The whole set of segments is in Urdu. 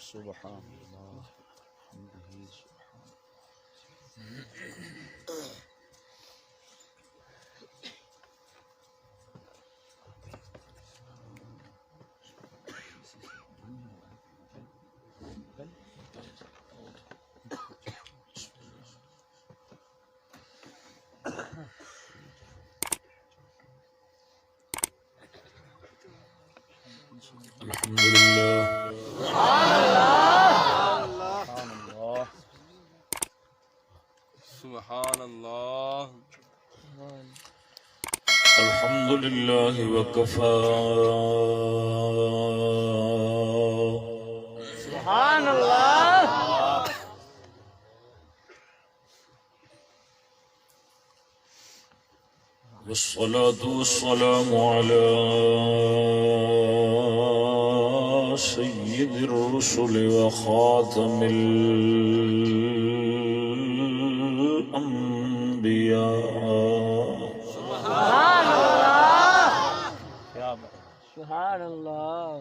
سبحان اللہ حمدہ سبحان سبحان اللہ الحمد للہ وکفا سبحان اللہ والصلاة والسلام على سيد الرسل وخاتم الأنبياء سبحان اللہ سبحان اللہ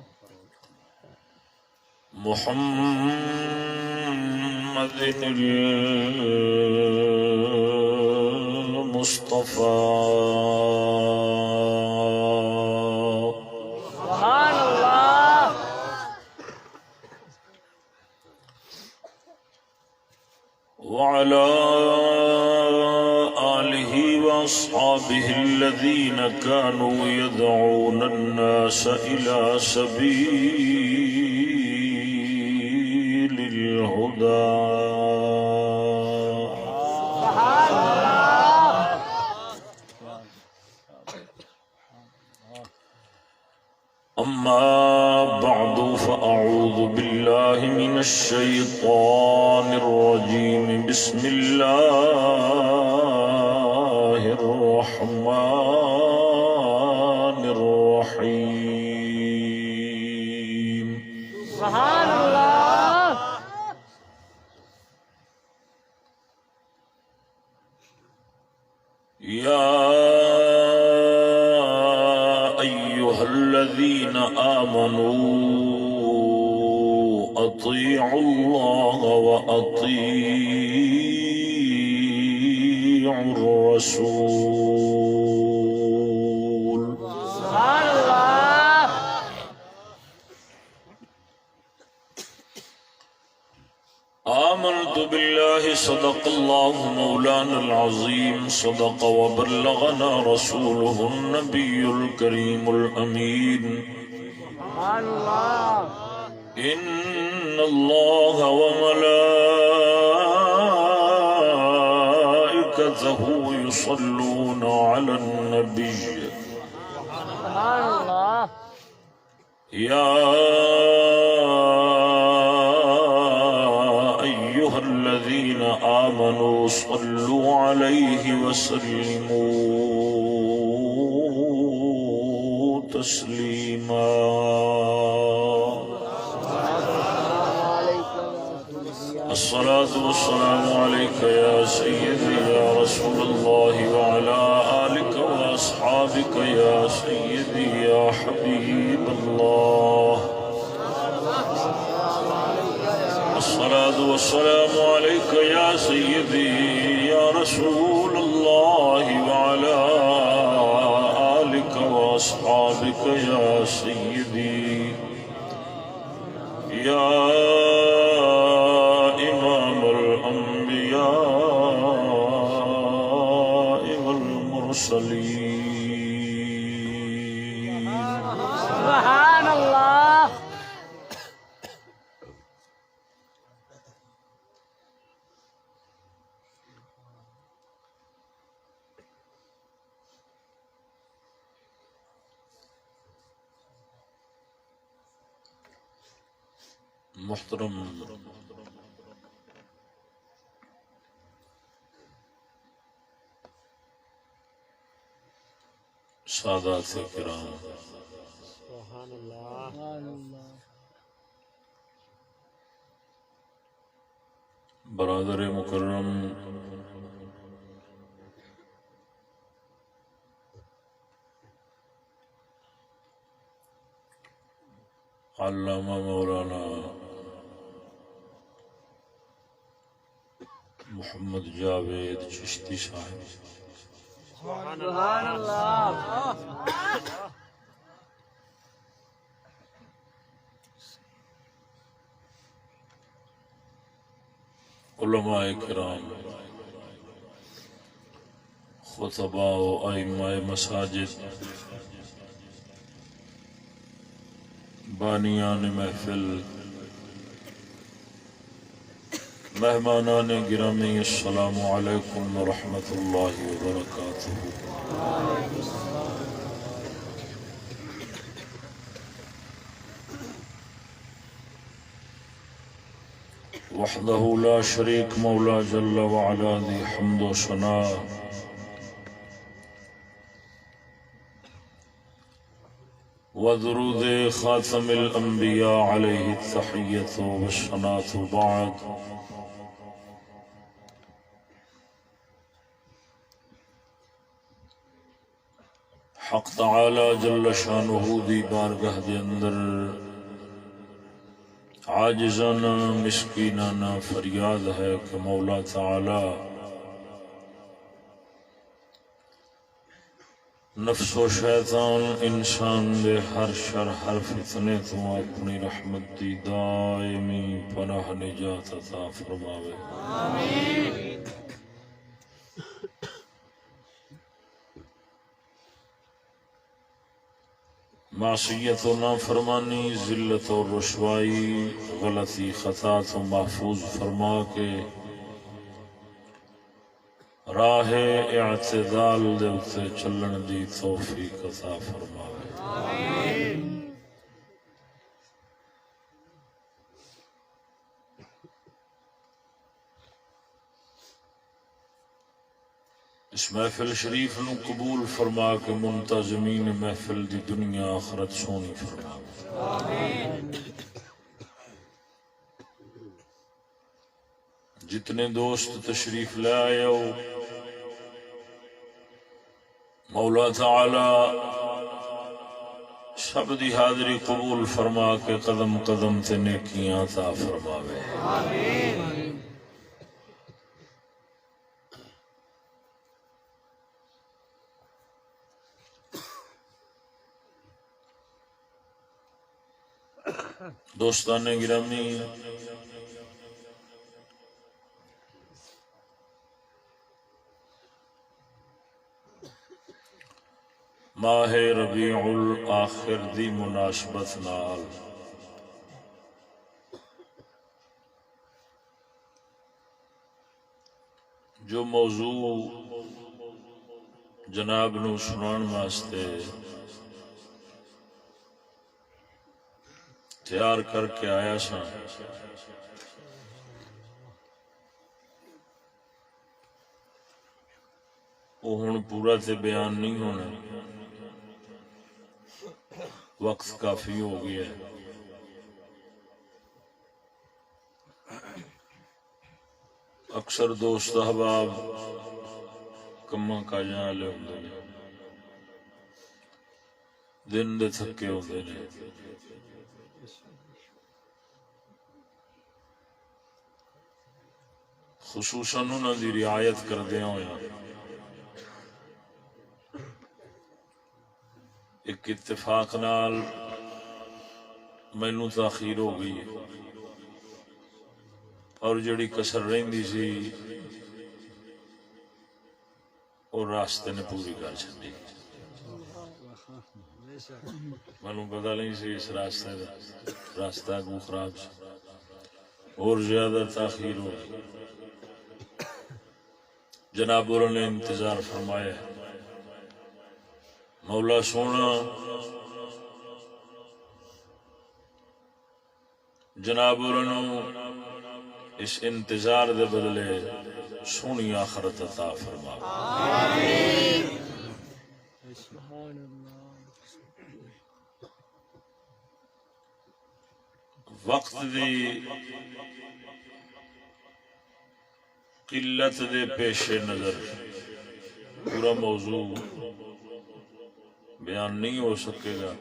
محمد المصطفى سبحان اللہ وعلى آله وأصحابه الذين كانوا يدعون الناس إلى سبيل الهدى سبحان اللہ أما بعد فأعوذ بالله من الشيطان الرجيم بسم الله الرحمن الرحيم سبحان اللہ يا أيها الذين آمنوا أطيعوا الله وأطيعوا الرسول سبحان اللہ آمنت بالله صدق الله مولانا العظيم صدق وبلغنا رسوله النبي الكريم الأمين سبحان اللہ إن الله وملائكته يصلون على النبي سبحان اللہ يا أيها الذين آمنوا صلوا عليه وسلموا تسليما الصلاة والسلام عليك يا سيدي يا رسول الله وعلى آلك وأصحابك يا سيدي يا حبيب الله الصلاة والسلام عليك يا سيدي يا رسول الله وعلى آلك وأصحابك يا سيدي يا إمام الأنبياء والمرسلين سبحان اللہ محترم سادات کرام سبحان اللہ برادر مکرم علامہ مولانا محمد جاوید چشتی صاحب، سبحان اللہ. علماء کرام، خطباء و ائمہ مساجد، بانیان محفل، مہمانان گرامی، السلام علیکم ورحمۃ اللہ وبرکاتہ۔ وحدہ لا شریک مولا جل وعلا دی حمد و ثناء، ودرود خاتم الانبیاء علیہ التحیۃ والثناء، بعد حق تعالی جل شانہ دی بارگاہ دے اندر عاجزانہ مسکینانہ فریاد ہے کہ مولا تعالی نفس و شیطان انسان دے ہر شر ہر فتنے تو اپنی رحمت دی دائمی پناہ نجات عطا فرماوے، آمین۔ معصیت و نافرمانی، ذلت و رسوائی، غلطی خطا تو محفوظ فرما کے راہ اعتدال دے اتے چلن دی توفیق عطا فرماوے، آمین۔ اس محفل شریف نو قبول فرما کے منتظمین محفل دی دنیا آخرت سونی فرماوے، آمین۔ جتنے دوست تشریف لے آئے ہو، مولا تعالی سب دی حاضری قبول فرما کے قدم قدم تے نیکیاں عطا فرماوے، آمین۔ دوستان گرامی، ماہ ربیع الآخر دی مناسبت نال جو موضوع جناب نو سنان واسطے تیار کر کے آیا سا، وہ ہن پورا تے بیان نہیں ہونا، وقت کافی ہو گیا ہے۔ اکثر دوست احباب کماں کاجاں والے ہوندے نے، دن دے تھکے ہوندے نے، خصوصاً انہاں دی رعایت کردیاں ہویا ایک اتفاق نال مینوں تاخیر ہو گئی ہے، اور جڑی کسر رہندی سی اور راستے نے پوری کر چڈی۔ مینوں پتہ نہیں سی اس راستے دا، راستہ کو خراب سی اور زیادہ تاخیر ہو گئی۔ جناب اور نے انتظار فرمایا، مولا سونا جناب اور اس انتظار دے بدلے سونی آخرت عطا فرماوے، آمین۔ وقت دی قلت دے پیش نظر پورا موضوع بیان نہیں ہو سکے گا،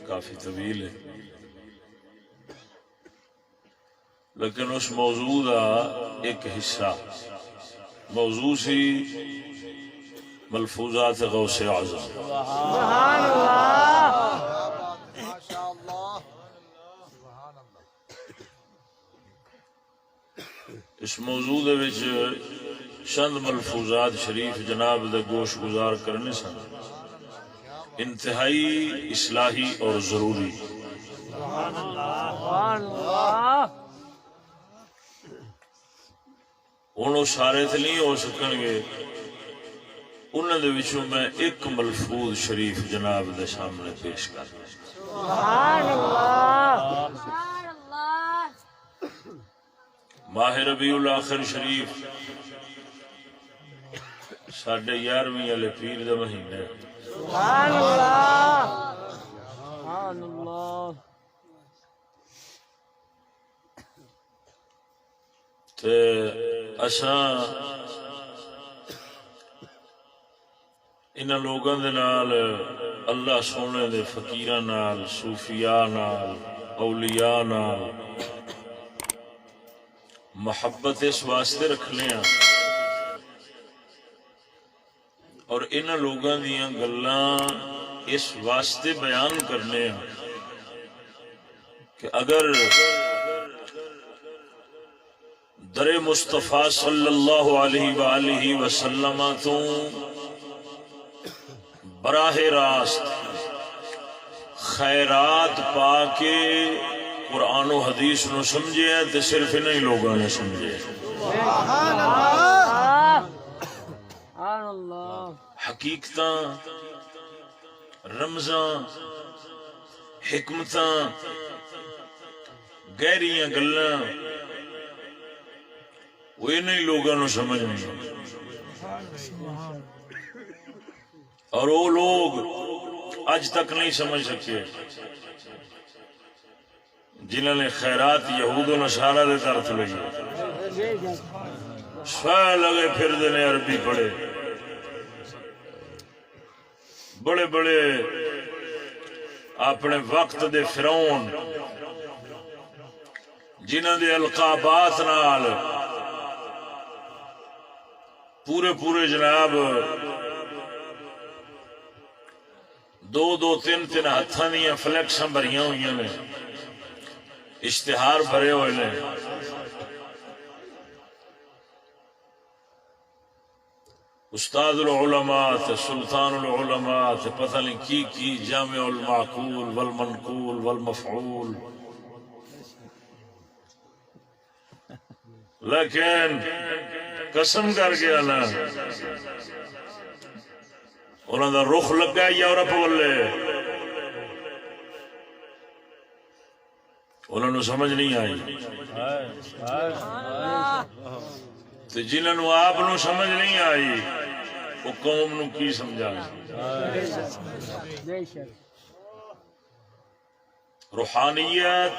کافی طویل ہے، لیکن اس موضوع کا ایک حصہ موضوع سی ملفوظات غوث اعظم. سبحان اللہ. اس موضوع دے وچ چند ملفوظات شریف جناب دے گوش گزار کرنے سن، انتہائی اصلاحی اور ضروری. سبحان اللہ. ہن وہ سارے تے نہیں ہو سکن گے، انہاں دے وچوں میں ایک ملفوظ شریف جناب دے سامنے پیش کر. سبحان اللہ. ماہ ربیع الاخر شریف ساڈے 11ویں والے پیر دا مہینے. سبحان اللہ. سبحان اللہ. تے اساں انہاں لوگاں دے نال اللہ سونے دے فقیراں نال، صوفیاء نال، اولیاء نال محبت اس واسطے رکھنے ہاں اور انہاں لوگاں دیاں گلاں اس واسطے بیان کرنے ہاں کہ اگر در مصطفیٰ صلی اللہ علیہ وآلہ وسلم تو براہ راست خیرات پا کے قرآن و حدیث نو سمجھے ہیں تو صرف انہی لوگوں نے سمجھے. سبحان اللہ. سبحان اللہ. حقیقتاں، رمزاں، حکمتاں، گہریاں گلاں وہ انہی لوگوں نے سمجھ نہیں، اور وہ لوگ اج تک نہیں سمجھ سکے جنہوں نے خیرات یہود و نصارہ دے طرف لگی. سوائے لگے پھر دینے عربی پڑھے، بڑے بڑے اپنے وقت دے فرعون جنہوں دے القابات نال پورے پورے جناب دو تین ہاتھاں دیاں فلیکساں بھریاں ہوئی نے، اشتہار بھرے ہوئے نے. استاد العلماء تے سلطان العلماء تے پتہ نہیں کی جامع المعقول والمنقول والمفعول، لیکن قسم کر کے نا انہوں دا رخ لگا یورپ والے، انہوں نے سمجھ نہیں آئی. تو جنہوں نے آپ نو سمجھ نہیں آئی وہ قوم نو کی سمجھا. روحانیت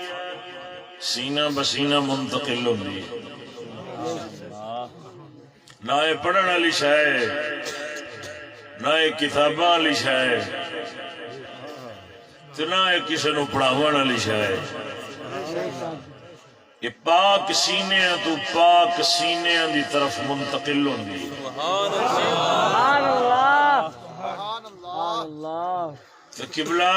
سینہ بسینہ منتقل ہوندی، نہ یہ پڑھن والی شے، نہ یہ کتاباں والی شے، تے نہ یہ کسی نو پڑھاون والی شے. یہ پاک سینیاں تو پاک سینیاں دی طرف منتقل ہوندی. سبحان اللہ. سبحان اللہ. تو قبلہ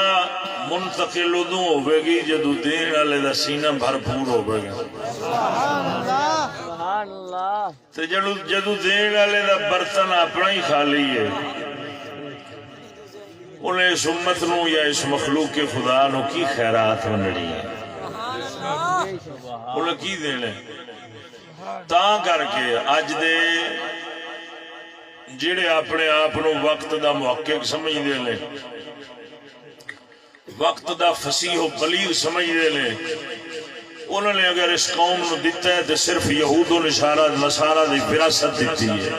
منتقل ادوں ہوئے گی جدو دین والے دا سینہ بھرپور ہوئے گا. سبحان اللہ. تو جدو دین والے دا برتن اپنا ہی خالی ہے، انہیں اس امت نو یا اس مخلوق کے خدا نو کی خیرات ونڈنی ہے، انہیں کی دینے. تاں کر کے اج دے جڑے اپنے آپ نو وقت دا محقق سمجھ دے لیں، وقت دا فصیح و بلیغ سمجھ دے لیں، انہوں نے اگر اس قوم نو دیتا ہے تو صرف یہود و نصارہ دی وراثت دیتی ہے،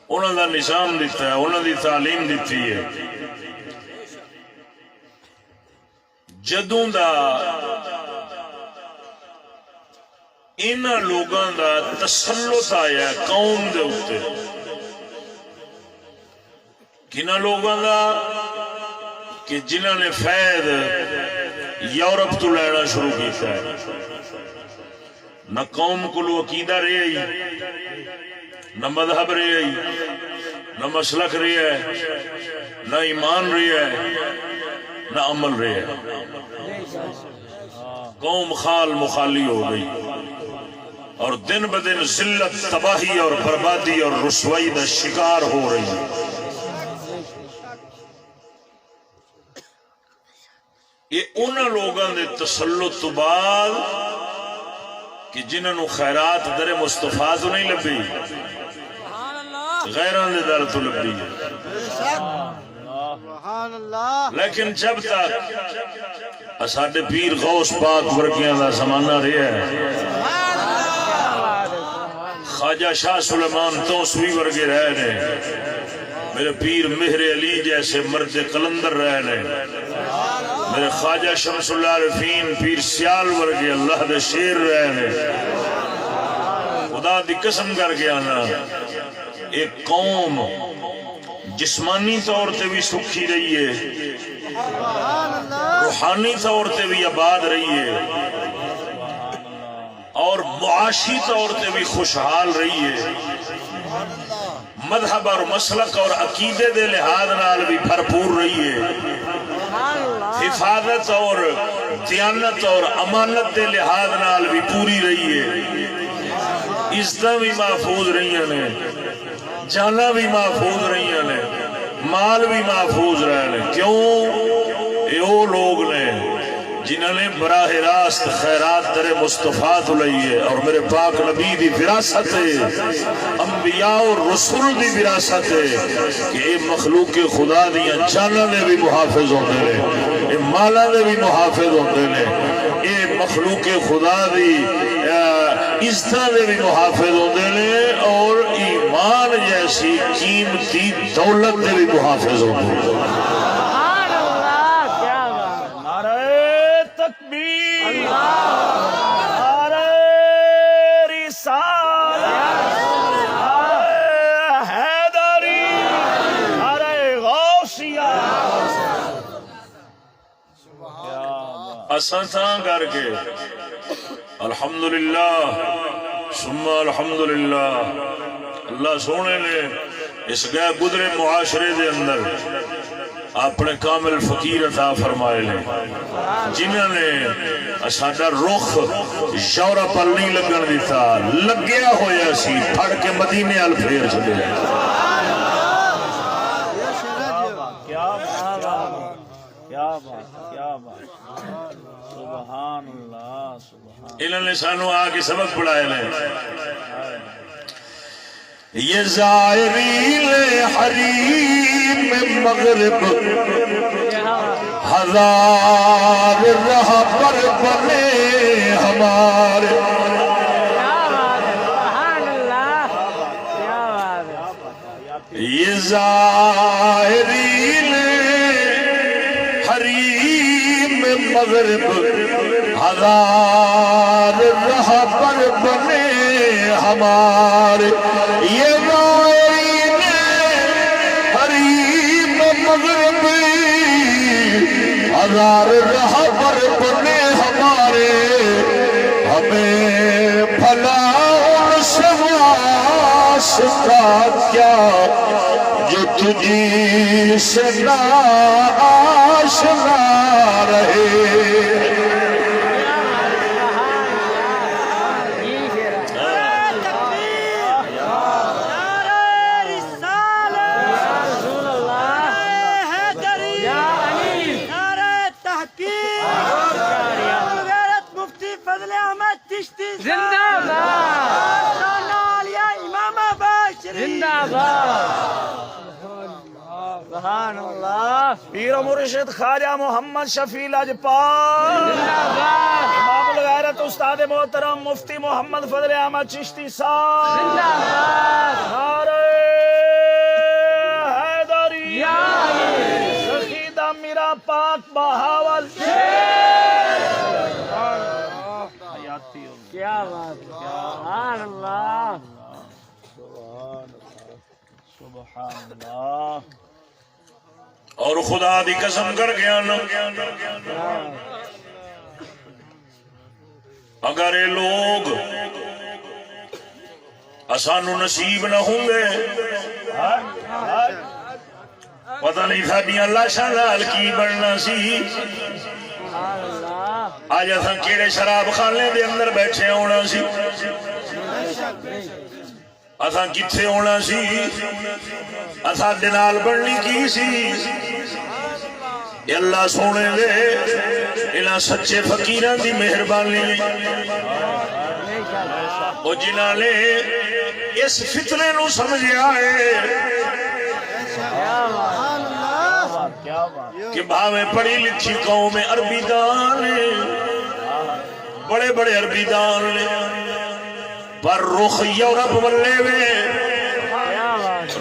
انہوں دا نظام دیتا ہے، انہوں دی تعلیم دیتی ہے. جدوں دا انہاں لوگاں دا تسلط آیا قوم دے اتے، کنہاں لوگاں دا کہ جنہاں نے فیض یورپ تو لینا شروع کیتا ہے، نہ قوم کو عقیدہ رہی، نہ مذہب رہی، نہ مسلک رہی ہے، نہ ایمان رہی ہے، نہ عمل رہی ہے. قوم خال مخالی ہو گئی اور دن بدن ذلت، تباہی اور بربادی اور رسوائی کا شکار ہو رہی ہے. یہ انہاں لوگاں دے تسلط تو بعد کہ جنہاں نو خیرات در مصطفیٰ تو نہیں لبھی، غیران دے در تو لبھی ہے. لیکن جب تک اساڈے پیر غوث پاک ورگیاں دا زمانہ رہا ہے، خواجہ شاہ سلیمان توسوی ورگے رہے ہیں، میرے پیر مہر علی جیسے مرد قلندر رہے ہیں، میرے خواجہ شمس اللہ عارفین پیر سیال ورگے اللہ دے شیر رہے ہیں، خدا دی قسم کر کے آنا ایک قوم جسمانی طور تے بھی سکھی رہی ہے، روحانی طور تے بھی آباد رہی ہے، اور معاشی طور تے بھی خوشحال رہی ہے، مذہب اور مسلک اور عقیدے دے لحاظ نال بھی بھرپور رہی ہے، حفاظت اور دیانت اور امانت دے لحاظ نال بھی پوری رہی ہے، عزتاں بھی محفوظ رہی ہیں، جانا بھی محفوظ رہی ہیں، مال بھی محفوظ رہے ہیں. کیوں؟ یہ وہ لوگ نے جنہوں نے براہ راست خیرات در مصطفیٰ تو لئیے اور میرے پاک نبی دی وراثت ہے، انبیاء اور رسول دی وراثت ہے کہ یہ مخلوق خدا دیا جانا دے بھی محافظ ہوتے ہیں، یہ مالا دے بھی محافظ ہوتے ہیں، یہ مخلوق خدا دی عزتاں دے بھی محافظ ہوتے ہیں، اور ایمان جیسی قیمتی دولت دے بھی محافظ ہوتے ہیں. اساں کر کے الحمدللہ ثم الحمدللہ اللہ سونے نے اس گئے گزرے معاشرے دے اندر اپنے کامل فقیر عطا فرمائے لے، جنہوں نے ساڈا رخ یورپ ال نہیں لگن دیتا، لگیا ہویا سی پھڑ کے مدینے ال پھیر چھڈے. انہوں نے سانو آ کے سبق پڑھائے لے. یہ زائرین حریم مغرب ہزار راہ پر بنے ہمارے، یہ زائرین حریم مغرب ہزار راہ پر بنے ہمارے، یہ زائرین حریم مغرب ہزار راہ پر بنے ہمارے، ہمیں بھلا سے واسطہ کیا جو تجھی سے نا آشنا رہے. پیر و مرشد خواجہ محمد شفیع لاجپال، امام الغیرت استاد محترم مفتی محمد فضل احمد چشتی صاحب، نعرہ حیدری، سخیدہ میرا پاک بہاول. کیا بات، سبحان اللہ، سبحان اللہ. اور خدا دی قسم کر گیا نا اگر یہ لوگ سانو نصیب نہ ہوں گے پتہ نہیں ساڈیاں لاشاں نال کی بننا سی اج اساں کیڑے شراب خانے دے اندر بیٹھے ہونا سی اساں کتھے ہونا سی اساں دے نال بننی کی سی اللہ سونے دے انہاں سچے فقیراں دی مہربانی او جنہاں نے اس فتنے نو سمجھیا ہے کہ بھاویں پڑھی لکھی قوم عربی دان بڑے بڑے عربی دان نے پر رخ یورپ ولے وے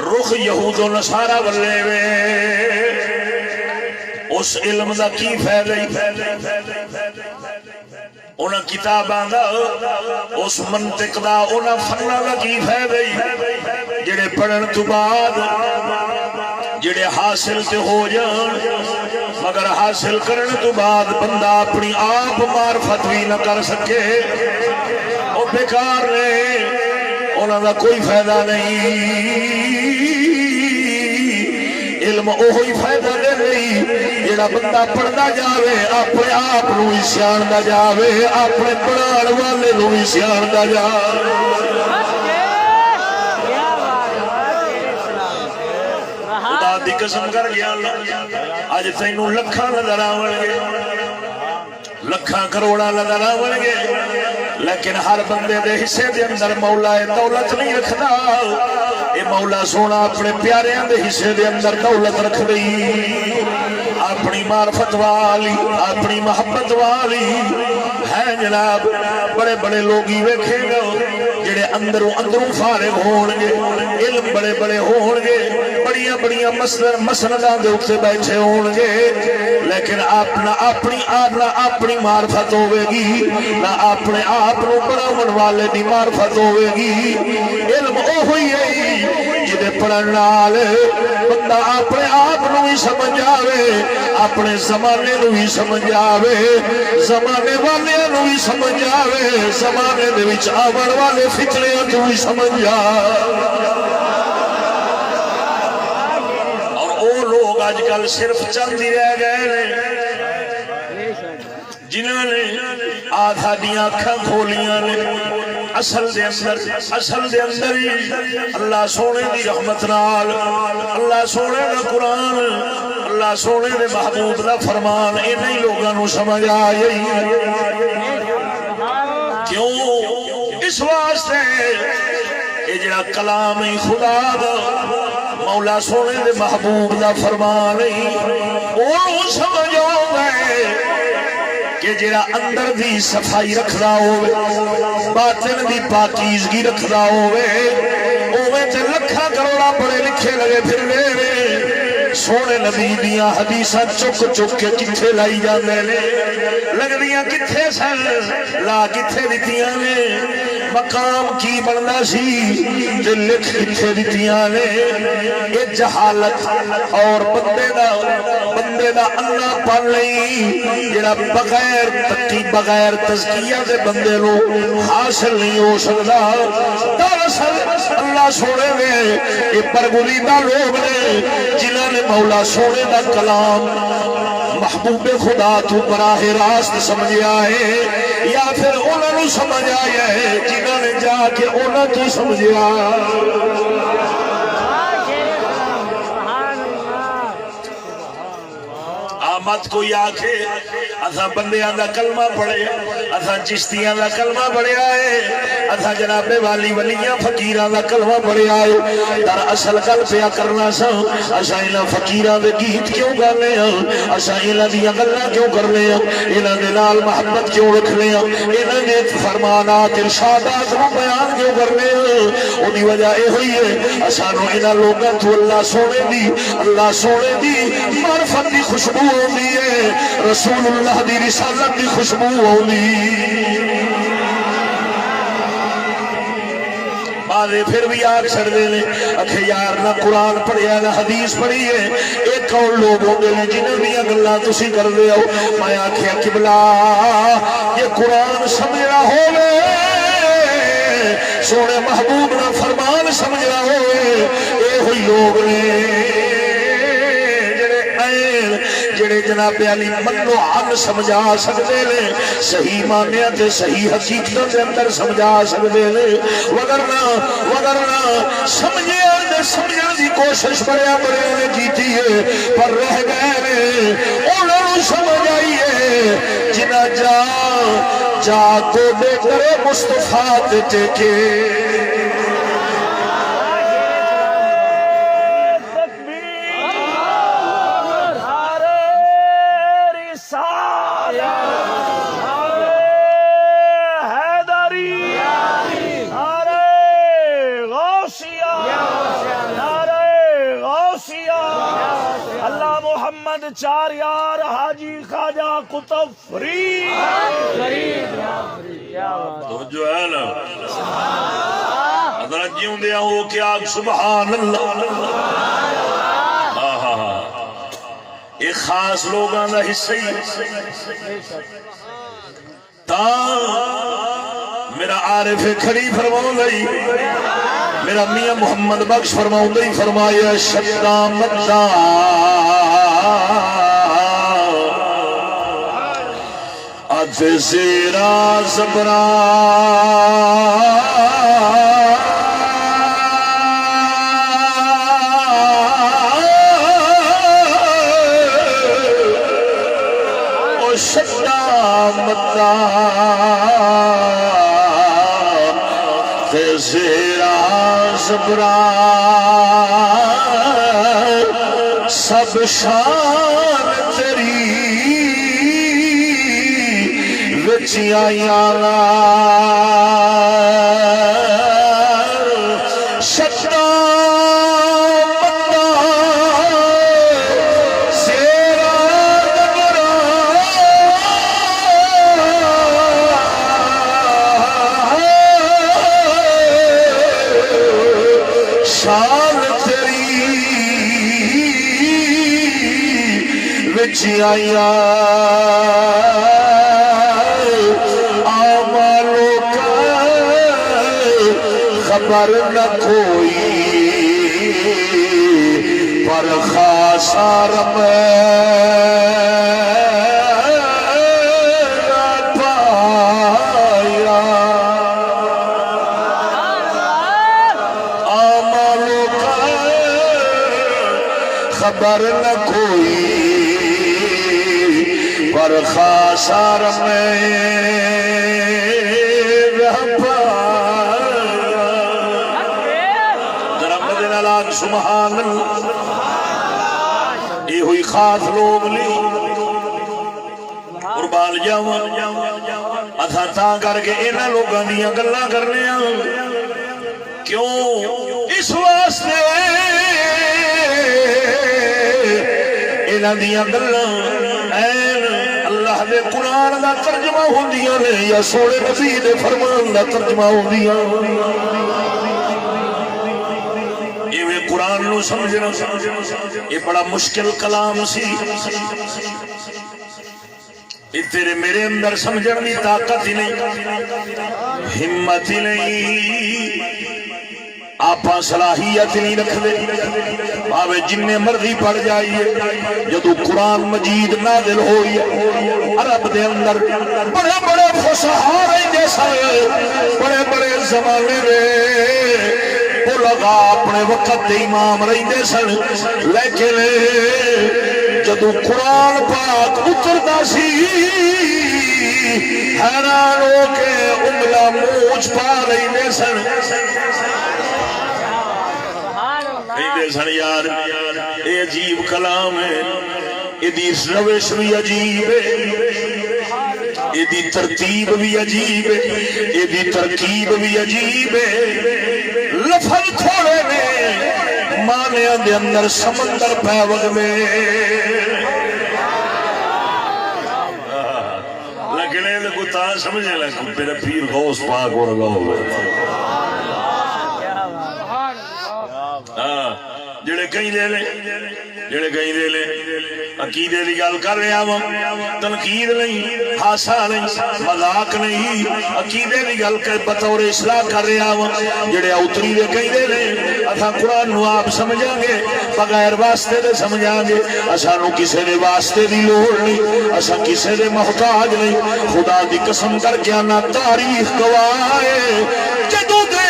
رخ یہود و نصارہ ولے وے اس علم دا کی فائدہ انہاں کتاباں دا اس منطق دا انہاں فناں دا کی فائدہ جڑے پڑھن تو بعد جڑے حاصل تے ہو جان مگر حاصل کرنے تو بعد بندہ اپنی آپ معرفت بھی نہ کر سکے وہ بیکار نے انہاں دا کوئی فائدہ نہیں علم اوہی فائدہ دے نہیں جڑا بندہ پڑھدا جاوے اپنے آپ نو ہی سیاںدا جاوے اپنے پڑھان والے نو ہی سیاںدا جاوے خدا دی قسم کر گیا اج تینوں لکھاں نظر آون گے لکھاں کروڑاں نظر آون گے لیکن ہر بندے دے حصے دے اندر مولا دولت نہیں رکھدا اے مولا سونا اپنے پیاریاں دے حصے دے اندر دولت رکھ دئی اپنی معرفت والی اپنی محبت والی ہے جناب بڑے بڑے لوگی ویکھے گا جڑے اندروں فارغ ہون گے علم بڑے بڑے ہون گے بڑیاں بڑیاں مسنداں دے اوتے بیٹھے ہون گے لیکن نہ اپنی معرفت ہوے گی نہ اپنے آپ نو بڑھاون والے دی معرفت ہوے گی علم اوہی ہے جدے پڑھن نال بندہ اپنے آپ نو ہی سمجھ آوے اپنے زمانے نو ہی سمجھ آوے زمانے والیاں نو ہی سمجھ آوے زمانے دے وچ آون والے فتنیاں تو ہی سمجھ آوے لوگ آج کل صرف چند ہی رہ گئے جنہوں نے آدھاڑیاں اکھاں کھولیاں نے اصل دے اندر ہی اللہ سونے دی رحمت نال اللہ سونے دا قرآن اللہ سونے دے محبوب دا فرمان انہی لوگاں نو سمجھ آئی کیوں اس واسطے یہ جڑا کلام خدا دا مولا سونے دے محبوب دا فرمان نہیں وہ سمجھو گئے کہ جڑا اندر دی صفائی رکھدا ہوئے باطن دی پاکیزگی رکھدا ہوئے اوے تے لکھاں کروڑا پڑھے لکھے لگے پھر میرے سونے نبی دیاں حدیثاں چک چک کے کتھے لائی جاندے نے لگدیاں کتھے سن لا کتھے دتیاں نے مقام کی بننا سی جو لکھ کتھے دتیاں نے یہ جہالت اور بندے دا اللہ پڑھ نہیں جڑا بغیر تزکیہ دے بندے لو حاصل نہیں ہو سکتا دراصل اللہ سونے نے یہ پرگزیدہ لوگ نے جنہوں نے مولا سونے دا کلام محبوب خدا تو براہ راست سمجھا ہے یا پھر انہوں نے سمجھ آیا ہے جنہوں نے جا کے انہوں تو سمجھا مت کوئی آکھے اساں بندیاں دا کلمہ پڑھے اساں چشتیاں دا کلمہ پڑھیا ہے اساں جناب والی ولیاں فقیراں دا کلمہ پڑھیا ہے در اصل گل پیا کرنا سا اساں انہاں فقیراں دے گیت کیوں گانے ہاں اساں انہاں دیاں گلاں کیوں کرنے ہاں انہاں دے نال محبت کیوں رکھنے ہاں انہاں دے فرمانات ارشادات نو بیان کیوں کرنے ہاں اودی وجہ اے ہوئی ہے اساں نو انہاں لوکاں تو اللہ سونے دی معرفت دی خوشبو رسول اللہ دی رسالت دی خوشبو ہولی آدھے پھر بھی آگ چھڑتے ہیں اکھے یار نہ قرآن پڑھیا نہ حدیث پڑھی ہے ایک اور لوگ ہوتے ہیں جنہوں نے گلاں تسی کرتے ہو میں آکھیا قبلہ یہ قرآن سمجھنا ہوے سونے محبوب نہ فرمان سمجھنا ہوے اے ہوئی لوگ نے جڑے جناب علی منو حل سمجھا سکتے ہیں صحیح مانیا تے صحیح حقیقتوں کے اندر سمجھا سکتے ہیں وگرنہ سمجھے اور سمجھنے کی کوشش بڑے نے کیتی ہے پر رہ گئے نے انہوں سمجھ آئیے جنہ جا کو دے کرے مصطفیٰ تے ٹیکے چار یار حاجی خواجہ قطب فرید جو ہے نا حضرت جیوں دیا ہو کیا سبحان اللہ ایک خاص لوگاں دا حصہ ہی تا میرا عارف کھڑی فرماؤں گئی میرا میاں محمد بخش فرماؤں گئی فرمایا شدہ مدہ اد زیرا زبرا او شدہ مدہ زیرا زبرا سب شان تیری وچی آیاں شدہ مدہ زیرا زبرا شان تیری وچی آیاں خبر نہ کوئی پر خاصار میں پایا آمالوں کا خبر نہ کوئی پر خاصار میں سبحان اللہ یہ ہوئی خاص لوگ لی قربان جاواں اتھا تاں کر کے انہاں لوگاں دیاں گلاں کرنے کیوں اس واسطے انہاں دیاں گلاں اللہ دے قرآن دا ترجمہ ہوندیاں نے یا سونے نبی دے فرمان دا ترجمہ ہوندیاں قرآن نو سمجھنا یہ بڑا مشکل کلام سی یہ تیرے میرے اندر سمجھن دی طاقت ہی نہیں ہمت ہی نہیں آپاں صلاحیت نہیں رکھ دے آوے جننے مرضی پڑھ جائیے جدو قرآن مجید نازل ہوئی عرب دے اندر بڑے بڑے فصحاء رہندے سن بڑے بڑے زمانے میں وہ لگا اپنے وقت دے امام رہندے سن لیکن جدو قرآن پاک اتردا سی حیران ہو کے انگلا موچ پا رہندے سن کہندے سن یار اے عجیب کلام ہے ایدی روش بھی عجیب ہے ایدی ترتیب بھی عجیب ہے ایدی ترکیب بھی عجیب ہے لفظ تھوڑے میں مانیاں دے اندر سمندر پیوگ میں لگنے لگو تا سمجھے لگو میرا پیر غوث پاک اور گاؤں جڑے کہیں دے لے عقیدے دی گل کر رہا وا، تنقید نہیں، ہاسا نہیں، مذاق نہیں، عقیدے دی گل بطور اصلاح کر رہا وا۔ جڑے اوتری دے کہیں دے لے اساں قرآن نو آپ سمجھاں گے، بغیر واسطے دے سمجھاں گے، اساں نو کسے دے واسطے دی لوڑ نہیں، اساں کسے دے محتاج نہیں۔ خدا دی قسم کر کے آنا تاریخ گواہ ہے، جدوں دے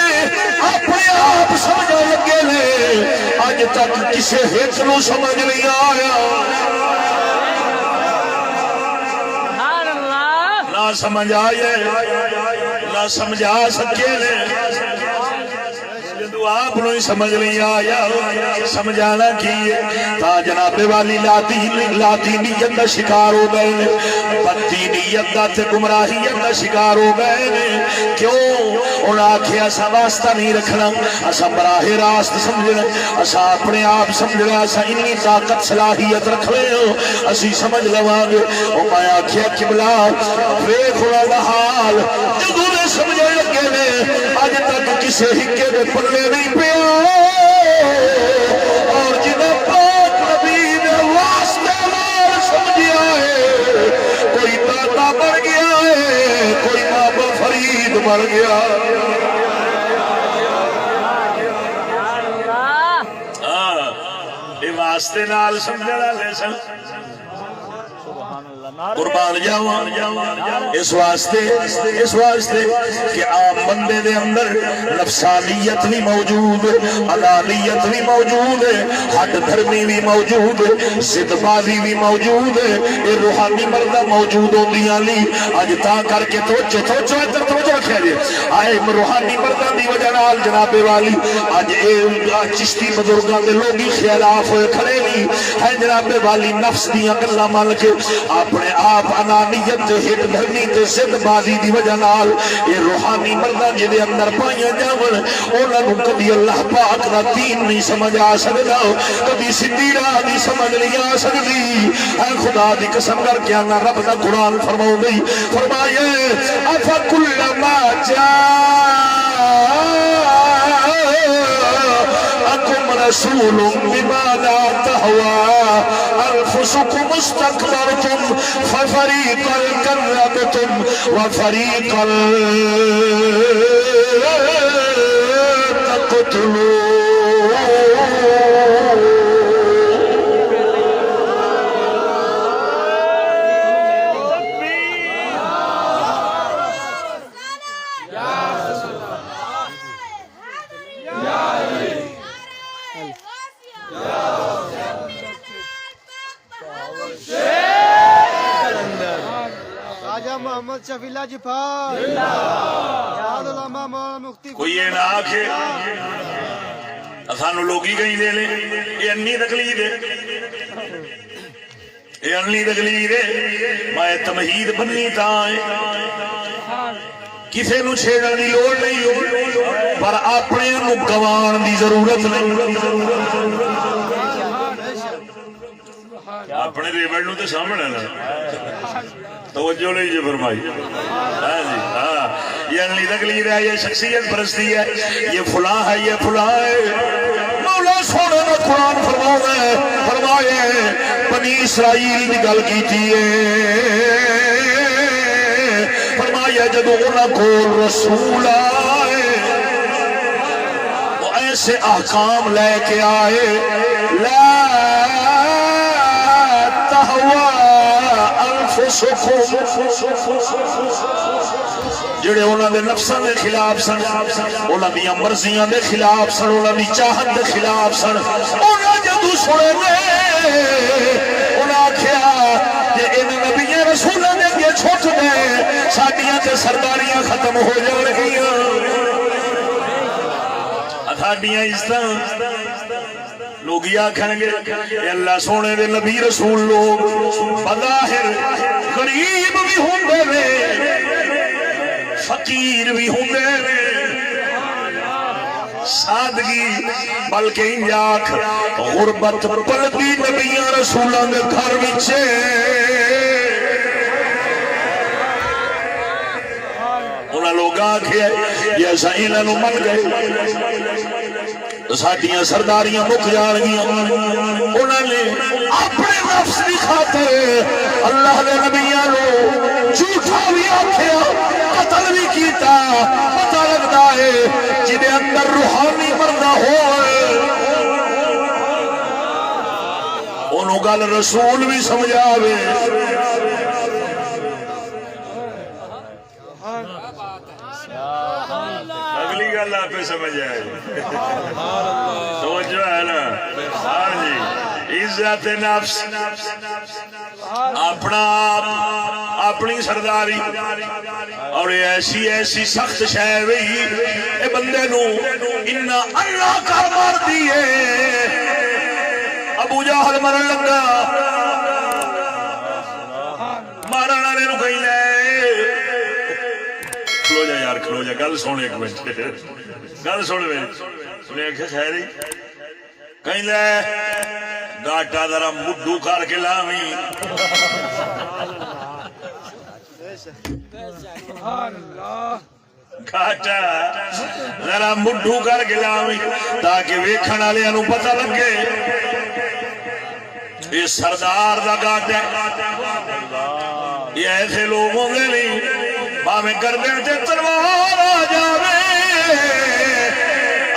اپنے آپ سمجھا لگے لے اج تک کسے ہٹ نو سمجھ نہیں آیا، نہ سمجھ آئے نہ سمجھا سکے لے، جدو آپ نو ہی سمجھ نہیں آیا سمجھانا کی ہے۔ تا جناب والی لادینیت دا شکار ہو گئے، بددینیت دا تے گمراہیت دا شکار ہو گئے۔ کیوں؟ انہاں آکھیا اسا واسطہ نہیں رکھنا، اسا براہ راست سمجھنا، اسا اپنے آپ سمجھنا، اسا انی طاقت صلاحیت رکھ لے اسی سمجھ لواں گے۔ او میں آکھیا قبلہ ویکھ انہاں دا حال، جدوں نے سمجھے لگے نے اج تک کسے ہکے دے پلے نہیں پیا، اور جنہاں پاک نبی نے واسطے نال سمجھیا ہے، کوئی داتا بن گیا ہے، کوئی بابا فرید بن گیا۔ یہ واسطے نال سمجھنا لے سن قربان جاواں اس واسطے کہ عام بندے دے اندر نفسانیت بھی موجود ہے، انانیت بھی موجود ہے، حد دھرمی بھی موجود ہے، ضد بازی بھی موجود ہے، یہ روحانی مردہ موجود ہوندیاں نہیں۔ اج تاں کر کے توجہ ادھر توجہ رکھیا جی، آئے روحانی مردہ دی وجہ نال جناب والی اج چشتی بزرگاں دے لوگی خلاف ہوئے کھڑے نہیں ہے، جناب والی نفس دیاں گلاں مان کے اپنے آپ انانیت ہٹ دھرمی تے ضد بازی دی وجہ نال یہ روحانی مردہ جے دے اندر پائیاں جاون، انہاں نوں کبھی اللہ پاک دا دین نہیں سمجھ آ سکدا، کبھی سیدھی راہ نہیں سمجھ نہیں آ سکدی۔ اے خدا دی قسم کر کے آنا رب دا قرآن فرماؤندی فرمایا افکلما جاءکم رسول بما لا تهوى انفسكم استكبرتم ففريقا كذبتم وفريقا تقتلون۔ محمد شفیع اللہ جی پھار یاد علماء مولانا مفتی کوئی یہ نہ آکھے اسانو لوگی کہیں دے لیں یہ انی تقلید ہے، یہ انی تقلید ہے۔ میں تمہید بننی تائیں کسے نو چھیڑن دی لوڑ نہیں، پر اپنے نو گوان دی ضرورت نہیں۔ اپنے ریبڑ نو تے سامنے نا توجہ نہیں جو فرمائی۔ ہاں جی ہاں، یہ انلی تقلید ہے، یہ شخصیت پرستی ہے، یہ فلاں ہے، یہ فلاں ہے۔ مولا سونے نے قرآن فرمائے بنی اسرائیل کی گل کی فرمایا جدو انہاں کو رسول آئے وہ ایسے احکام لے کے آئے لا جڑے انہوں نے نفساں دے خلاف سن، انہوں نے مرضیاں دے خلاف سن، انہوں نے چاہت دے خلاف سن، انہوں جدو سنے لے انہوں آکھیا کہ ان نبیاں رسولوں نے یہ چھوٹ دے ساڈیاں تے سرداریاں ختم ہو جان گیاں، ساڈیاں عزتاں لوگ یہ آکھن گے اللہ سونے دے نبی رسول لوگ بظاہر غریب بھی ہوندے نے فقیر بھی ہوندے نے، سادگی بلکہ انجاک غربت پلدی نبیاں رسولاں دے گھر وچے انہاں لوگ آکھے یہ سائنہ نو من گئے ساڈیاں سرداریاں مک جان گیاں انہاں نے اپنے نفس دی خاطر اللہ دے نبیاں نو جھوٹا بھی آکھیا قتل بھی کیتا پتہ لگدا ہے جدے اندر روحانی مردہ ہوئے انہوں گل رسول بھی سمجھاوے اگلی گل آپ سمجھ آئے توجہ ہے نا ہاں جی عزت نفس اپنا اپنی سرداری اور ایسی ایسی سخت شے وی اے بندے نو انہا اللہ کر مار دیئے ابو جہل مرن لگا مارن والے نو کہیں لے کھلو جا یار کھلو جا گل سونے ایک منٹ گل سونے میں انہیں آخیا خیر ہی کہیں لے گاٹا ذرا مڈو کر کے لاویں گاٹا ذرا مڈو کر کے لاویں تاکہ ویکھن والے نو پتہ لگے یہ سردار دا گاٹا یہ ایسے لوگ ہوں گے نہیں باویں گردن تے تلوار آ جاوے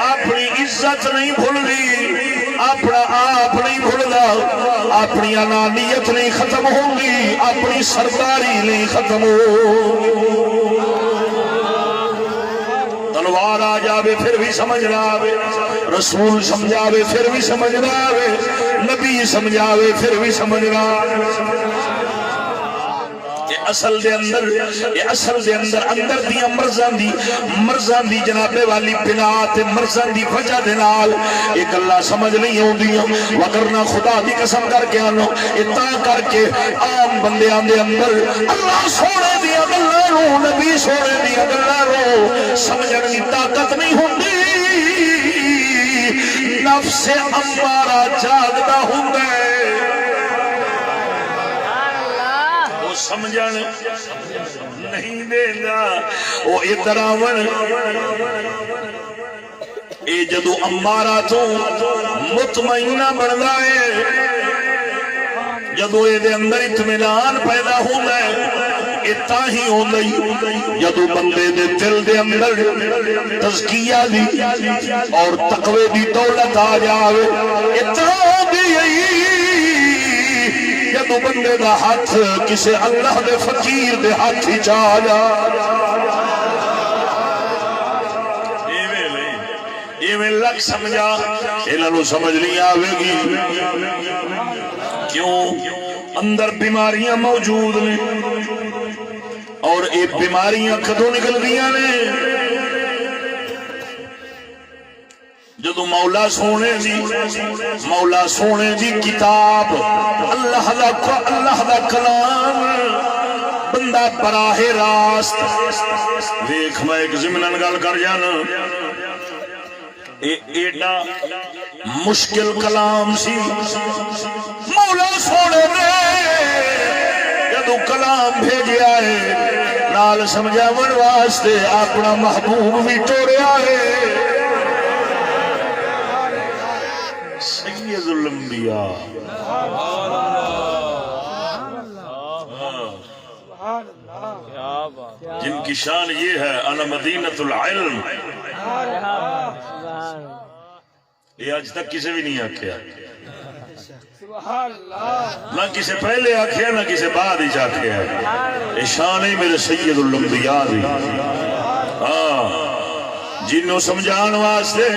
اپنی عزت نہیں بھولنی اپنا آپ نہیں بھولنا اپنی انانیت نہیں ختم ہوگی اپنی سرداری نہیں ختم ہوگی تلوار آ جاوے پھر بھی سمجھ نہ آوے رسول سمجھاوے پھر بھی سمجھ نہ آوے نبی سمجھاوے پھر بھی سمجھ نہ آوے اصل دے اندر اندر دیاں مرزاں دی جنابے والی بنا تے مرزاں دی وجہ دے نال ایک اللہ سمجھ نہیں ہوندیاں وگرنہ خدا دی قسم کر کے آنو اتنا کر کے عام بندیاں دے اندر اللہ سونے دیاں گلاں نو نبی سونے دیاں گلاں نو سمجھن دی طاقت نہیں ہوندی نفس امارہ جاگدا ہوندا ہے سمجھن نہیں دینا وہ ادھر آون اے جدو امارہ تو مطمئنہ بڑھنا ہے جدو اے دے اندر اطمینان پیدا ہونا ہے اتنا ہی ہونا ہی جدو بندے دے دل دے اندر تزکیہ دی اور تقوی دی دولت آ جاوے اتنا ہوگی جدو بندے دا ہاتھ کسے اللہ دے فقیر دے ہاتھ ہی چاہ جا ایویں لگ سمجھا انہوں سمجھ نہیں آوے گی کیوں اندر بیماریاں موجود نے اور یہ بیماریاں کدوں نکل دیاں نے جدو مولا سونے دی کتاب اللہ دا کلام بندہ براہ راست دیکھ میں ایک ضمناً گل کر جانا ایڈا مشکل کلام سی مولا سونے نے جدو کلام بھیجیا ہے نال سمجھاون واسطے اپنا محبوب بھی ٹوریا ہے سید الانبیاء جن کی شان یہ ہے انا مدینۃ العلم یہ آج تک کسی بھی نہیں آکھیا نہ کسی پہلے آکھیا نہ کسی بعد ہی آکھیا یہ شان ہے میرے سید الانبیاء دی جنوں سمجھان واسطے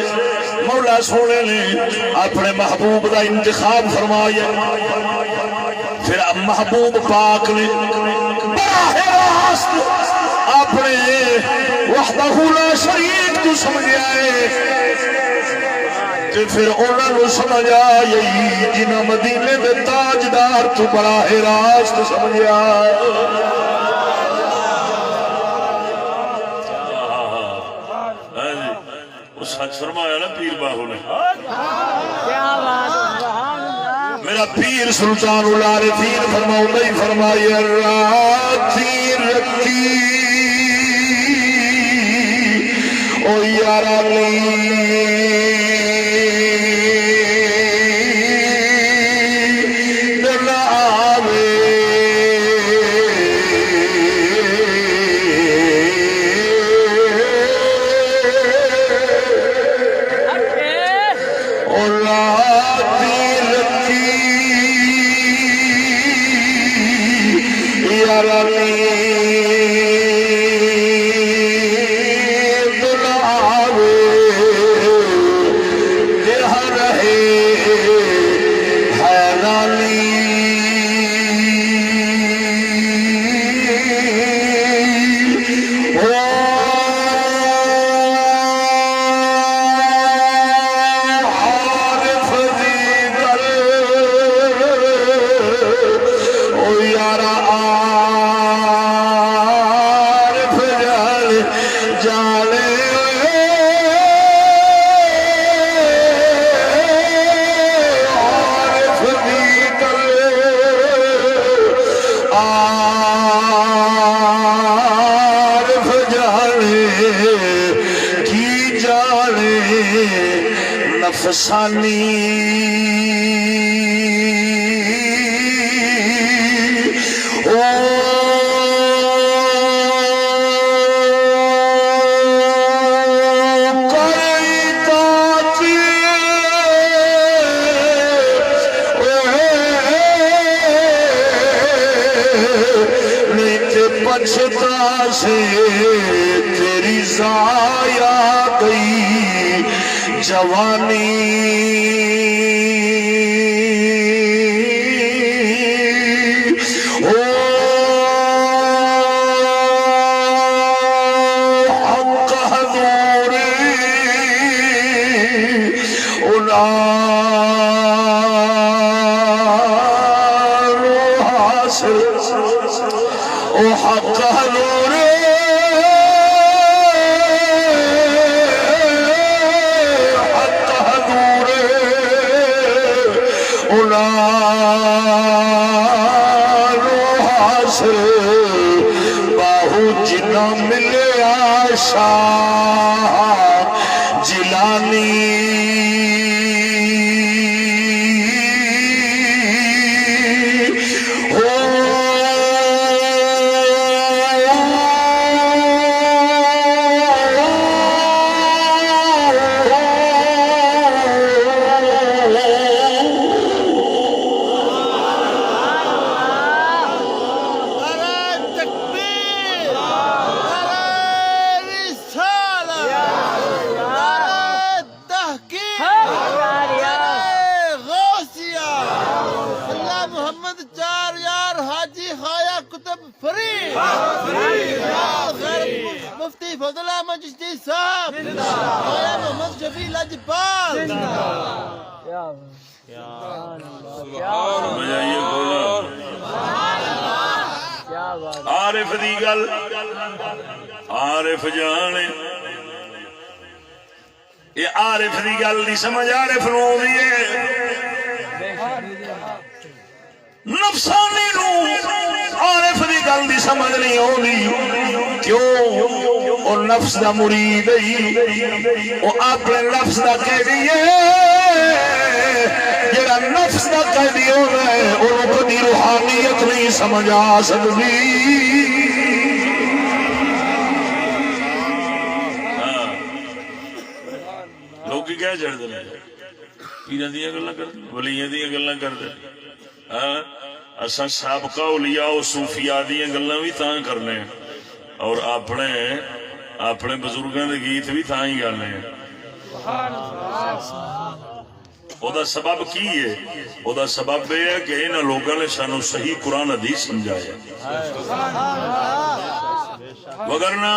مولا سونے نے اپنے محبوب دا انتخاب فرمایا پھر محبوب پاک نے براہ راست اپنے وحدہ لا شریک تو سمجھا ہے پھر انہوں نے سمجھا یہی جنہ مدینے دے تاجدار تو براہ راست سمجھا سچ فرمایا نا پیر باہو نے میرا پیر سلطان العارفین فرماؤں نہیں فرمایا راتی رکھی او یارانی یارانی دلاوے دیہ رہے حیرانی نفسانی پچھتا سے تیری ضائع گئی جوانی حق حضوری حاصل او حق حضوری باہو جنا ملیا شاہ جیلانی مفتی فضل احمد چشتی صاحب محمد شفیع لاجپال عارف دی گل عارف جانے یہ عارف دی گل دی سمجھ عارف نو آوندی ہے نفسانی نو عارف دی گل دی سمجھ نہیں آوندی کیوں وہ نفس دا مرید ہے وہ اپنے نفس دا قیدی ہے جڑا نفس دا قیدی ہونا ہے انہوں کبھی روحانیت نہیں سمجھ آ سکتی لوگ کیا چڑھتے ہیں پیران دیا گلا کرتے ولیاں دیا گلا کرتے اساں سابقہ اولیاء و صوفیاء دیا گلا بھی تاں کرنے ہیں اور اپنے بزرگوں کے گیت بھی تاں ہی گانے ہیں او دا سبب کی ہے او دا سبب یہ ہے کہ انہاں لوگوں نے سانو صحیح قرآن حدیث سمجھایا وگرنہ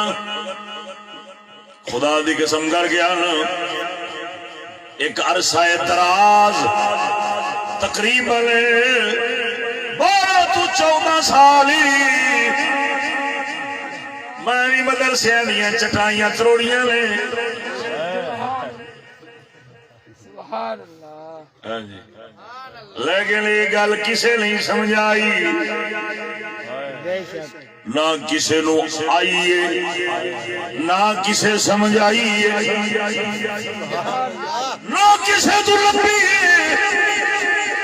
خدا دی قسم کر گیا نا ایک عرصہ دراز تقریباً 12 تو 14 سالی میں بھی مدرسے دیا چٹائیاں تروڑیاں نے لیکن یہ گل کسے نہیں سمجھائی نہ کسے نو آئیے نہ کسے سمجھ آئیے نہ کسے تو لبی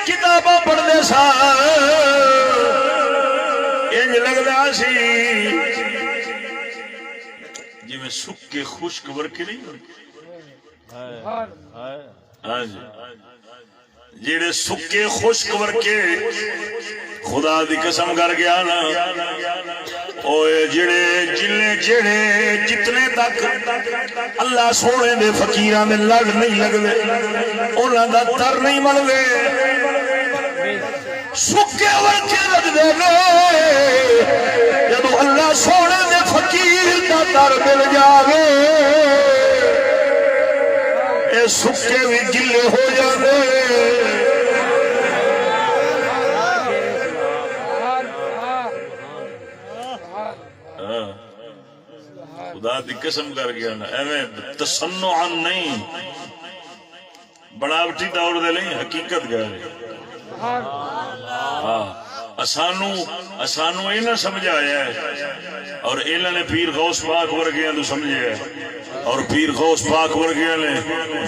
کتاباں پڑھنے سال انج لگدا سی جی میں سکھ کے خشک ورکے نہیں ہاں جی جڑے سکے خشک ورکے خدا دی قسم کر گیا نا اوے جڑے جتنے تک اللہ سونے دے فقیراں دے لڑ نہیں لگدے انہاں دا تر نہیں ملدے سکے ورکے لگدے نے جدوں اللہ سونے دے فقیر دا تر مل جاوے اے سکے بھی گلے ہو جاندے خدا دی قسم کر گیا نا ایویں تصنعاً نہیں بناوٹی دور دے نہیں حقیقت گئے اسانو یہ نہ سمجھایا ہے اور انہوں نے پیر غوث پاک ورگیاں تو سمجھے ہے اور پیر غوث پاک ورگیاں نے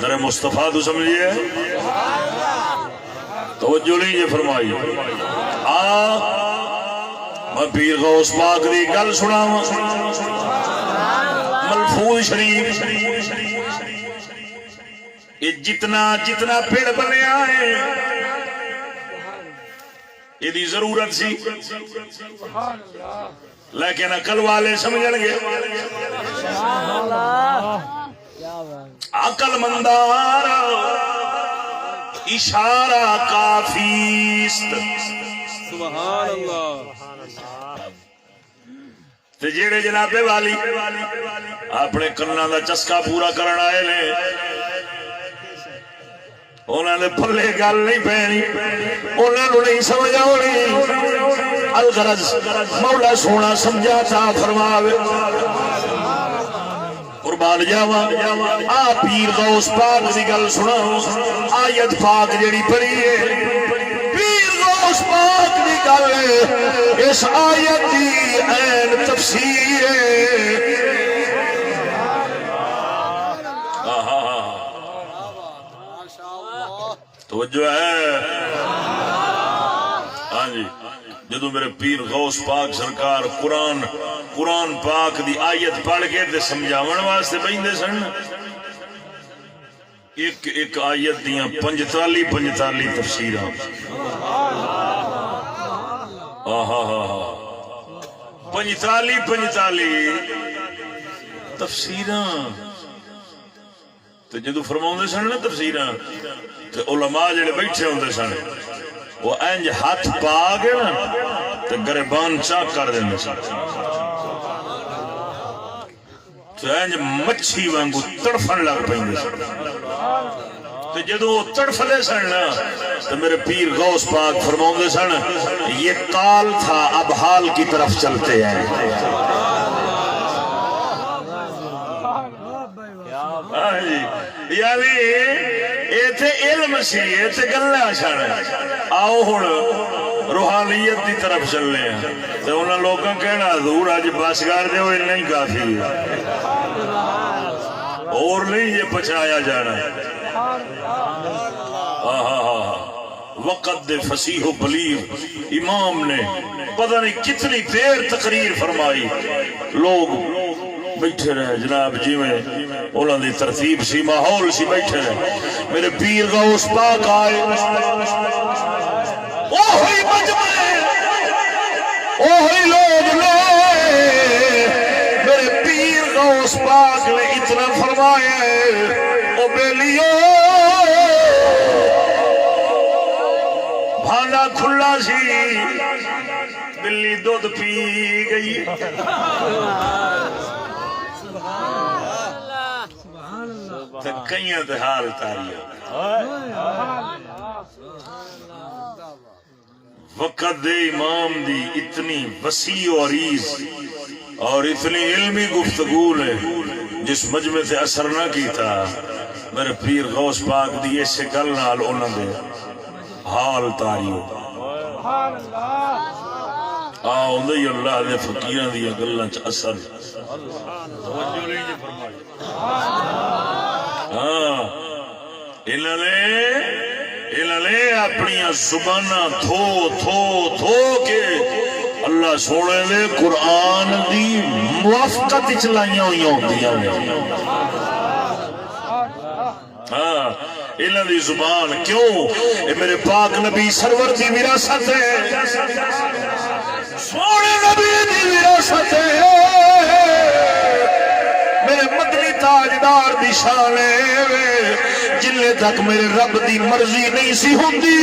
در مصطفیٰ تو سمجھے ہے توجہ نہیں یہ فرمائی میں پیر غوث پاک دی گل سنا ملفوظ شریف یہ جتنا پیڑ بنیا ہے یہ ضرورت سی لیکن عقل والے سمجھن گے عقل مندار اشارہ کافیست سبحان اللہ تے جیڑے جناب والی اپنے کناں دا چسکا پورا کرن آئے نے انہوں نے پلے گل نہیں پینی انہوں نے نہیں سمجھ آنی الغرض مولا سونا سمجھاتا فرماوے قربان جاواں آ پیر غوث پاک دی گل سناؤ آیت پاک جڑی پڑھی ہے پیر غوث پاک دی گل اس آیت دی عین تفسیر ہے توجہ ہے ہاں جی جدو میرے پیر غوث پاک سرکار قرآن پاک دی آیت پڑھ کے تے سمجھاون واسطے بیندے سن ایک آیت دیاں 45 تفسیراں 45 تفسیراں تے جدو فرماؤندے سن نا تفسیراں تے علماء جڑے بیٹھے ہوندے سن وہ انج ہاتھ پا کے نا تے گریبان چاک کر دیندے سن تے انج مچھی وانگو تڑفن لگ پیندے سن تے جدو تڑفدے سن نا تے میرے پیر غوث پاک فرماؤندے سن یہ کال تھا اب حال کی طرف چلتے ہیں یعنی ایتھے علم سی ایتھے گلاں سن آؤ ہن روحانیت دی طرف چلنے ہیں تے انہاں لوکاں کہنا حضور اج بس کر دیو نہیں کافی اور نہیں یہ پچایا جانا وقت دے فصیح و بلیغ امام نے پتہ نہیں کتنی دیر تقریر فرمائی لوگ بیٹھے رہے جناب جی میں انہوں نے ترتیب سی ماحول سی بیٹھے رہے میرے پیر غوث پاک آئے اوہی مجمع اوہی لوگ میرے پیر غوث پاک نے اتنا فرمایا او بیلیو بھانڈا کھلا سی بلی دودھ پی گئی کئیاں تے حال تاری وقت دے امام دی اتنی وسیع و عریض اور اتنی علمی گفتگو نے جس مجمع تے اثر نہ کیتا میرے پیر غوث پاک دی ایسے گل نال انہاں دے حال تاری آؤندے اللہ دے فقیراں دی گلاں چ اثر توجہ نہیں جی فرمائی انہوں نے اپنی زباناں تھو کے اللہ سونے دے قرآن دی موافقت چلائیاں ہوئی ہوندیاں انہاں دی زبان کیوں اے میرے پاک نبی سرور دی وراثت ہے سونے نبی دی وراثت ہے میرے مدنی تاجدار دی شان ہے جلے تک میرے رب دی مرضی نہیں سی ہوندی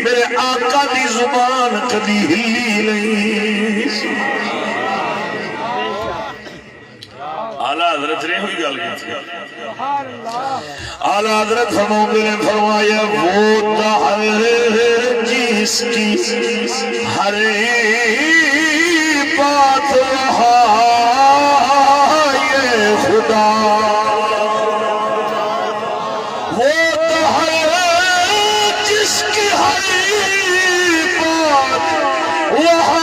میرے آقا دی زبان کبھی ہلی نہیں اعلیٰ حضرت نے ہوئی گل کی تھی اعلیٰ حضرت فرمایا وہ دہر جس کی ہر بات رہا یہ خدا وہ دہر جس کی ہر بات رہا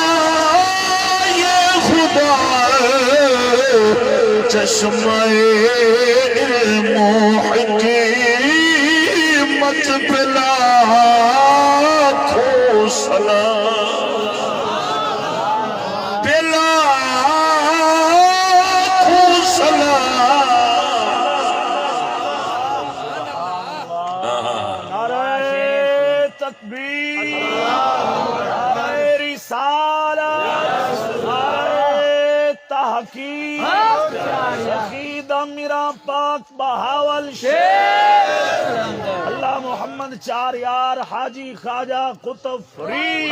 یہ خدا چشمہ علم و حکمت پلا کھو سلام پلا کھو سلام نعرہ تکبیر نعرہ رسالت نعرہ تحقیق عقیدہ میرا پاک بہاول شیر اللہ محمد چار یار حاجی خواجہ قطب فرید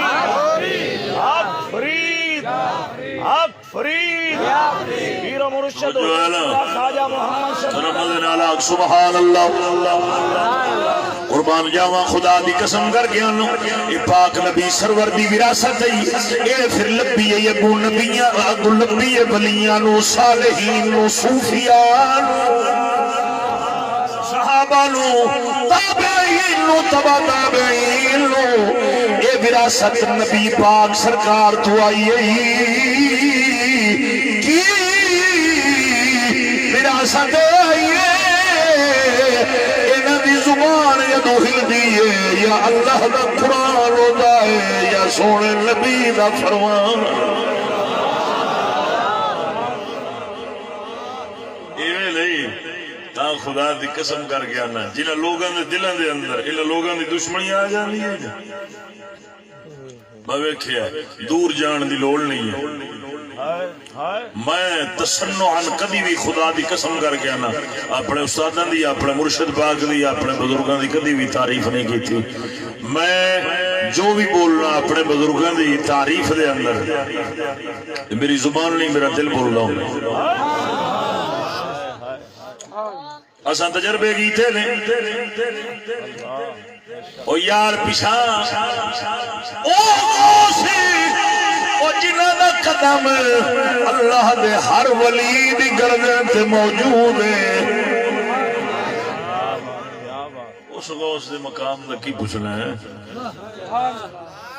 حق فرید حق فرید پیر و مرشد خواجہ محمد شفیع سبحان اللہ قربان جاواں خدا دی قسم کر گیا نو اے پاک نبی سرور دی وراثت ہے اے پھر لبی ہے ابو نبیاں اگو لبی ہے ولیاں نو صالحین نو صوفیاء نو صحابہ نو تابعین نو تبع تابعین نو اے وراثت نبی پاک سرکار تو آئی ہے کی وراثت آئی ہے زبان یا دوہل دیئے یا اللہ دا قرآن ہوتا ہے یا سونے نبی دا فرمان ایویں نہیں تا خدا دی قسم کر گیا نا جنہاں لوگاں دے دلوں دے اندر انہاں لوگاں دی دشمنی آ جاندی ہے میں ویکھیا دور جان دی لوڑ نہیں ہے میں تصنعاً کدی بھی خدا دی قسم کر کے نا اپنے استاداں دی اپنے مرشد پاک دی اپنے بزرگاں دی کدی بھی تعریف نہیں کی تھی میں جو بھی بولنا اپنے بزرگاں دی تعریف دے اندر میری زبان نہیں میرا دل بول رہا ہوں اساں تجربے کیتے نے او یار پیچھا او سی او جنہاں دا قدم اللہ دے ہر ولی دی گردن تے موجود ہے اس غوث دے مقام دا کی پوچھنا ہے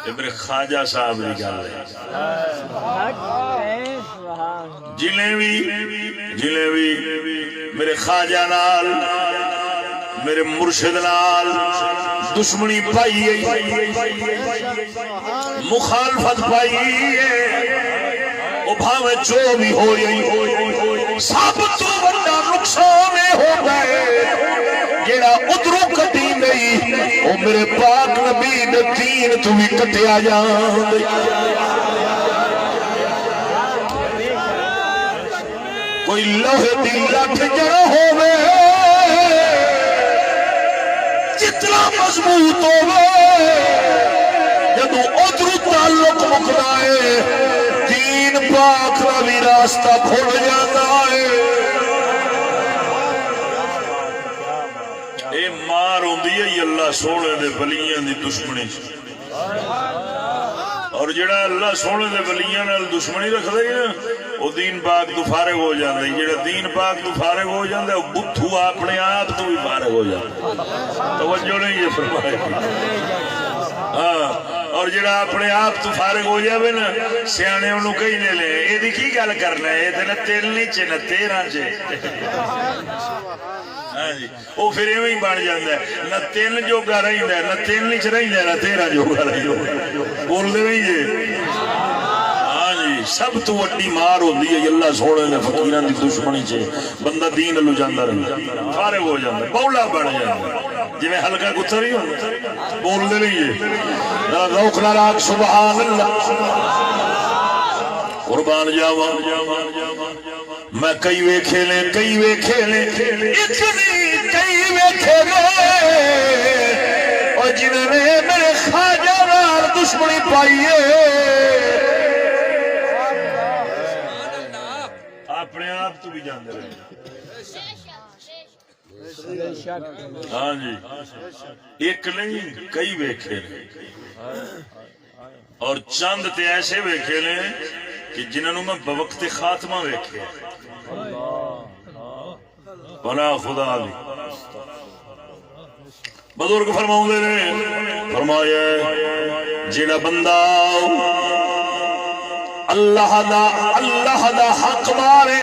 یہ میرے خواجہ صاحب دی گل ہے جنہیں بھی میرے خواجہ نال میرے مرشد نال دشمنی پائی ہے مخالفت پائی ہے وہ بھاوے جو بھی ہوئی سب تو بڑا نقصان ہو گئے جیڑا ادھروں کٹی نہیں وہ میرے پاک نبی دے دین تو بھی کٹیا جان کوئی لوہے دی لٹھ جڑا ہوئے جتنا مضبوط ہوئے جدو ادھر تعلق مکنا ہے دین پاک کا بھی راستہ کھل جاتا ہے اے مار ہوندی ہے اللہ سونے دے ولیاں دی دشمنی اور جڑا اللہ سونے دے ولیاں نال دشمنی رکھ دے گا وہ دین پاک تو فارغ ہو جاندے جڑا دین پاک تو فارغ ہو جاندے وہ بتھو اپنے آپ تو بھی فارغ ہو جاندے توجہ نہیں یہ فرمائے ہاں اور جڑا اپنے آپ تو فارغ ہو جاوے نا سیانے انہوں کہیں لے لے یہ دی کی گل کرنا ہے یہ نہ تیل نیچے نہ تیرہ چے وہ پھر ایویں بن جاندہ ہے نہ تین جو گا رہی ہے نہ تین نیچ رہی ہے نہ تیرہ جو گا رہی ہے بول دے نہیں جی ہاں جی سب تو وڈی مار ہوندی ہے اللہ سونے نے فقیراں دی دشمنی چ بندہ دین لو جاندا رہندا فارغ ہو جاندا بولا بن جاندا جویں ہلکا کتا نہیں ہوندا بول دے نہیں ہے ذوق نال آکھ سبحان اللہ قربان جاواں میں کئی ویکھے نے ایک نہیں کئی ویکھے نے اور جنہوں نے میرے خواجہ نال دشمنی پائی ہے اپنے آپ تو بھی جاندے رہے ہاں جی ایک نہیں کئی ویکھے نے اور چند تے ایسے ویکھے نے کہ جنہوں میں بوقت خاتمہ ویکھے بنا خدا دی بزرگ فرماؤں دے نے فرمایا جڑا بندہ اللہ دا حق مارے